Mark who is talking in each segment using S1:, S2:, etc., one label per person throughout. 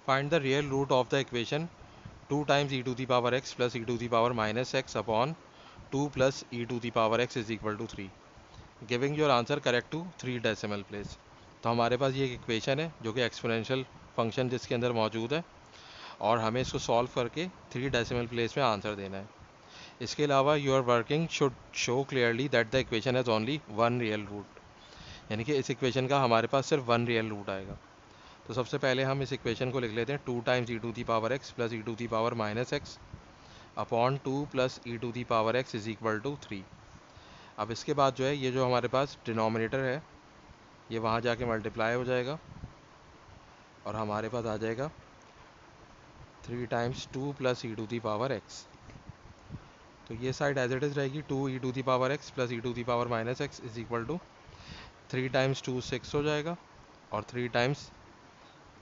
S1: Find the real root of the equation 2 times e to the power x plus e to the power minus x upon 2 plus e to the power x is equal to 3, giving your answer correct to 3 decimal place. तो हमारे पास ये एक equation है जो कि exponential function जिसके अंदर मौजूद है, और हमें इसको सॉल्व करके 3 डेसिमल प्लेस में आंसर देना है। इसके अलावा your working should show clearly that the equation has only one real root, यानी कि इस इक्वेशन का हमारे पास सिर्फ वन रियल रूट आएगा। तो सबसे पहले हम इस इक्वेशन को लिख लेते हैं 2 times e to the power x plus e to the power minus x upon 2 plus e to the power x is equal to 3। अब इसके बाद जो है ये जो हमारे पास डिनोमिनेटर है ये वहाँ जाके मल्टीप्लाई हो जाएगा और हमारे पास आ जाएगा 3 times 2 plus e to the power x. तो ये साइड एज इट इज़ रहेगी 2 e to the power x plus e to the power minus x is equal to 3 times 2 6 हो जाएगा और 3 times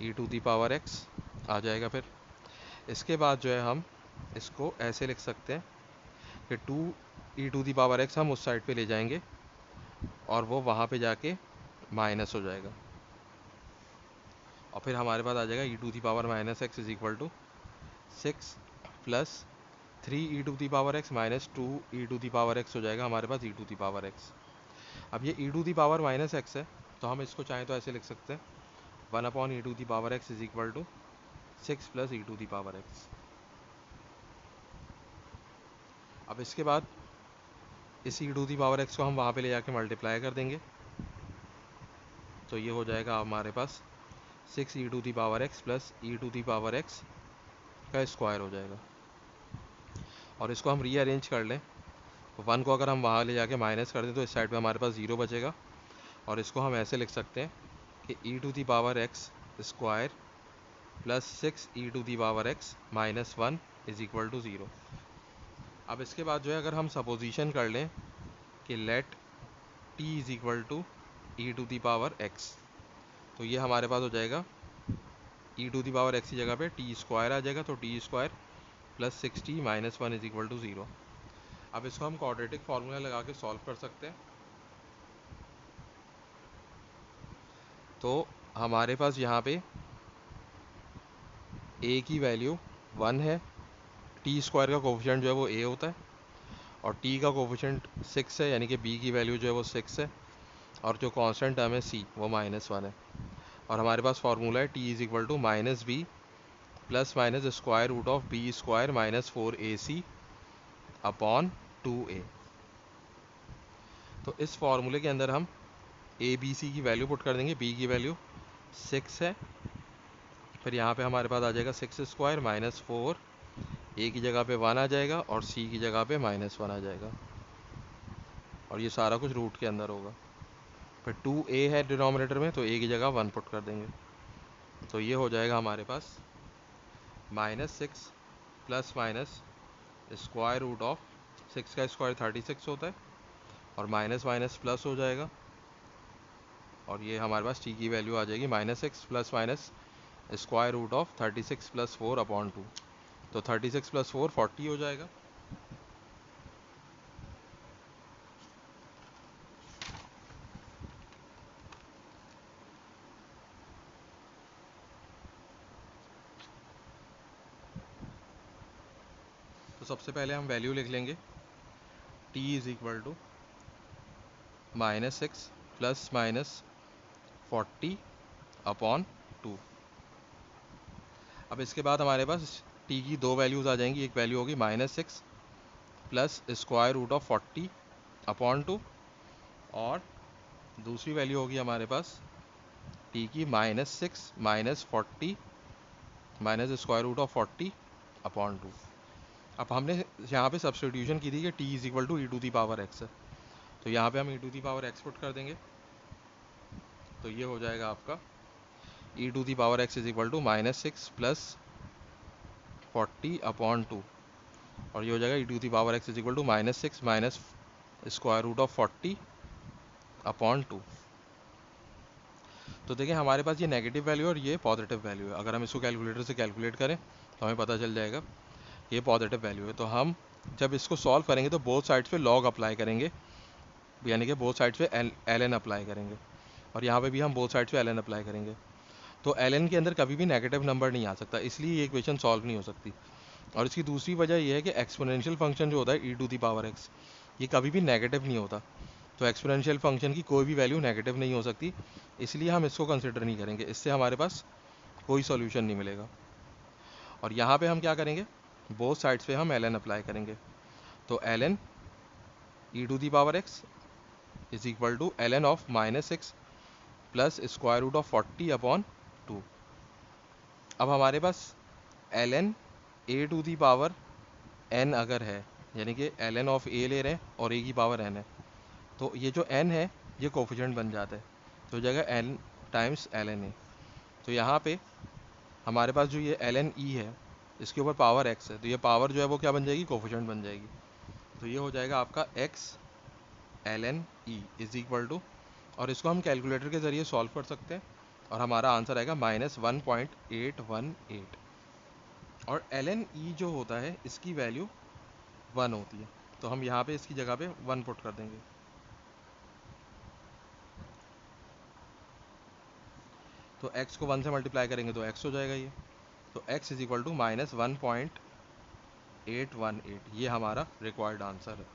S1: e to the power x आ जाएगा। फिर इसके बाद जो है हम इसको ऐसे लिख सकते हैं कि 2 e to the power x हम उस साइड पे ले जाएंगे और वो वहाँ पे जाके माइनस हो जाएगा, और फिर हमारे पास आ जाएगा e to the power minus x is equal to 6 plus 3 e to the power x minus 2 e to the power x हो जाएगा हमारे पास e to the power x. अब ये e to the power minus x है तो हम इसको चाहें तो ऐसे लिख सकते हैं 1 upon e to the power x is equal to 6 plus e to the power x. अब इसके बाद इस e to the power x को हम वहाँ पे ले जाके मल्टीप्लाई कर देंगे, तो ये हो जाएगा हमारे पास 6 e to the power x plus e to the power x का स्क्वायर हो जाएगा। और इसको हम रीअरेंज कर लें तो 1 को अगर हम वहाँ ले जाके माइनस कर दें तो इस साइड पे हमारे पास 0 बचेगा, और इसको हम ऐसे लिख सकते हैं कि e to the power x square plus 6 e to the power x minus 1 is equal to 0। अब इसके बाद जो है अगर हम सपोजिशन कर लें कि let t is equal to e to the power x, तो ये हमारे पास हो जाएगा e to the power x की जगह पे टी स्क्वायर आ जाएगा, तो t square plus 6t minus 1 is equal to 0। अब इसको हम क्वाड्रेटिक फार्मूला लगा के सॉल्व कर सकते हैं। तो हमारे पास यहाँ पे a की वैल्यू 1 है, टी स्क्वायर का कोफिशिएंट जो है वो a होता है, और t का कोफिशिएंट 6 है, यानी कि b की वैल्यू जो है वो 6 है, और जो कांस्टेंट टर्म है c वो -1 है। और हमारे पास फार्मूला है t is equal to minus b plus minus square root of b square minus 4ac upon 2a। तो इस फार्मूले के अंदर हम ए बी सी की वैल्यू पुट कर देंगे। b की वैल्यू 6 है, फिर यहाँ पे हमारे पास आ जाएगा 6 स्क्वायर माइनस 4, a की जगह पे 1 आ जाएगा और c की जगह पे -1 आ जाएगा, और ये सारा कुछ रूट के अंदर होगा। फिर 2a है डिनोमिनेटर में तो a की जगह 1 पुट कर देंगे, तो ये हो जाएगा हमारे पास -6 plus minus square root of 6 का स्क्वायर 36 होता है, और माइनस माइनस प्लस हो जाएगा, और ये हमारे पास t की वैल्यू आ जाएगी -6 plus minus square root of 36 plus 4 upon 2, तो 36 प्लस 4 40 हो जाएगा। तो सबसे पहले हम वैल्यू लिख लेंगे t is equal to -6 plus minus 40 upon 2। अब इसके बाद हमारे पास t की दो वैल्यूज़ आ जाएंगी, एक वैल्यू होगी -6 plus square root of 40 upon 2, और दूसरी वैल्यू होगी हमारे पास t की -6 minus 40 minus square root of 40 upon 2। अब हमने यहाँ पे सब्सटीट्यूशन की थी कि t is equal to e to the power x है, तो यहाँ पे हम e to the power x put कर देंगे, तो ये हो जाएगा आपका e to the power x is equal to -6 plus 40 upon 2, और ये हो जाएगा e to the power x is equal to -6 minus square root of 40 upon 2। तो देखिए हमारे पास ये नेगेटिव वैल्यू है और ये पॉजिटिव वैल्यू है। अगर हम इसको कैलकुलेटर से कैलकुलेट करें तो हमें पता चल जाएगा ये पॉजिटिव वैल्यू है। तो हम जब इसको सॉल्व करेंगे तो बोथ साइड्स पे लॉग अप्लाई करेंगे, यानी कि बोथ साइड्स पे एल एन अप्लाई करेंगे, और यहाँ पे भी हम बोथ साइड्स पे एल एन अप्लाई करेंगे। तो ln के अंदर कभी भी नेगेटिव नंबर नहीं आ सकता, इसलिए ये इक्वेशन सॉल्व नहीं हो सकती। और इसकी दूसरी वजह यह है कि एक्सपोनेंशियल फंक्शन जो होता है ई टू दी पावर एक्स, ये कभी भी नेगेटिव नहीं होता। तो एक्सपोनेंशियल फंक्शन की कोई भी वैल्यू नेगेटिव नहीं हो सकती, इसलिए हम इसको कंसिडर नहीं करेंगे, इससे हमारे पास कोई सॉल्यूशन नहीं मिलेगा। और यहाँ पे हम क्या करेंगे, बोथ साइड्स पे हम ln अप्लाई करेंगे। तो ln e to the power x is equal to ln of -6 plus square root of 40 upon 2। अब हमारे पास ln a to the power n अगर है, यानी कि ln ऑफ a ले रहे हैं और a की पावर n है, तो ये जो n है ये कोफिशिएंट बन जाता है, तो हो जाएगा n टाइम्स ln a। तो यहाँ पे हमारे पास जो ये ln e है, इसके ऊपर पावर x है, तो ये पावर जो है वो क्या बन जाएगी, कोफिशिएंट बन जाएगी। तो ये हो जाएगा आपका x ln e is equal to, और इसको हम कैलकुलेटर के ज़रिए सॉल्व कर सकते हैं और हमारा आंसर आएगा -1.818। और ln e जो होता है इसकी वैल्यू 1 होती है, तो हम यहाँ पे इसकी जगह पे 1 पुट कर देंगे। तो x को 1 से मल्टीप्लाई करेंगे तो x हो जाएगा ये। तो x इज इक्वल टू -1.818, ये हमारा रिक्वायर्ड आंसर है।